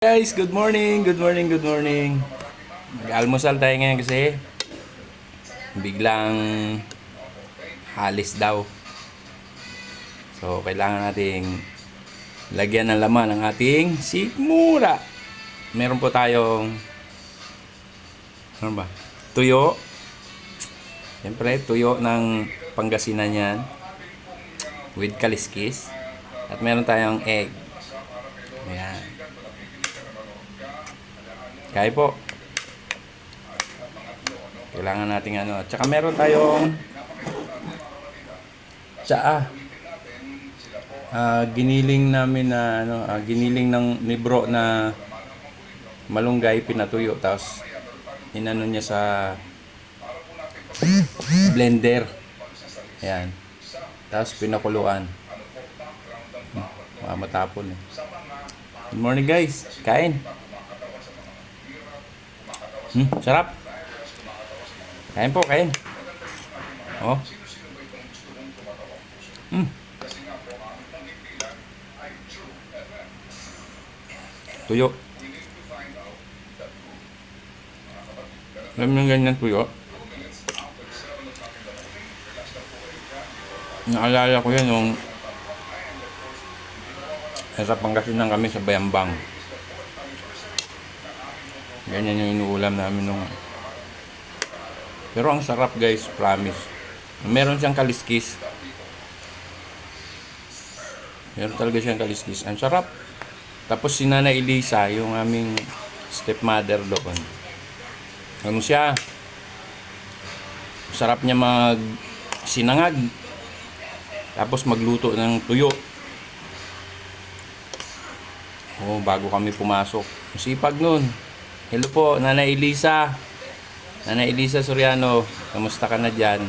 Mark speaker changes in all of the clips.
Speaker 1: Guys, good morning, good morning, good morning. Mag-almusal tayo ngayon kasi biglang halis daw. So, kailangan nating lagyan ng laman ang ating sikmura. Meron po tayong ano ba? Tuyo. Siyempre, tuyo ng Pangasinan yan with kaliskis. At meron tayong egg. Ayan. Kaya po. Kailangan nating ano. At saka meron tayong tsaa. Giniling namin na ano, giniling ng ni bro na malunggay pinatuyo tapos inano niya sa blender. Ayan. Tapos pinakuluan. Matapon eh. Good morning guys. Kain. Sarap. Kain po, kain. Oh. Tuyo. Alam mo ganyan tuyo? Naalala ko yan nung nasa Pangasinan kami sa Bayambang. Ganyan yung inuulam namin nung. Pero ang sarap guys, promise. Meron siyang kaliskis. Meron talaga siyang kaliskis. Ang sarap. Tapos si Nanay Elisa, yung aming stepmother doon. Ano siya? Sarap niya mag sinangag. Tapos magluto ng tuyo. Oh, bago kami pumasok. Sipag nun. Hello po, Nanay Elisa. Nanay Elisa Soriano, kamusta ka na dyan?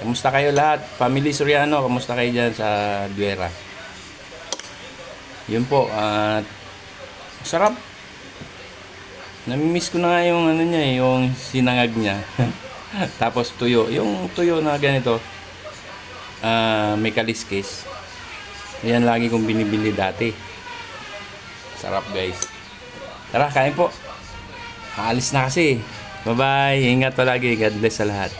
Speaker 1: Kamusta kayo lahat? Family Soriano, kamusta kayo dyan sa Duera? Yun po, at sarap. Namimiss ko na nga yung ano niya, yung sinangag niya. Tapos tuyo, yung tuyo na ganito, may kaliskis. Yan lagi kong binibili dati. Sarap guys. Tara, kain po. Aalis na kasi. Bye-bye. Ingat palagi. God bless sa lahat.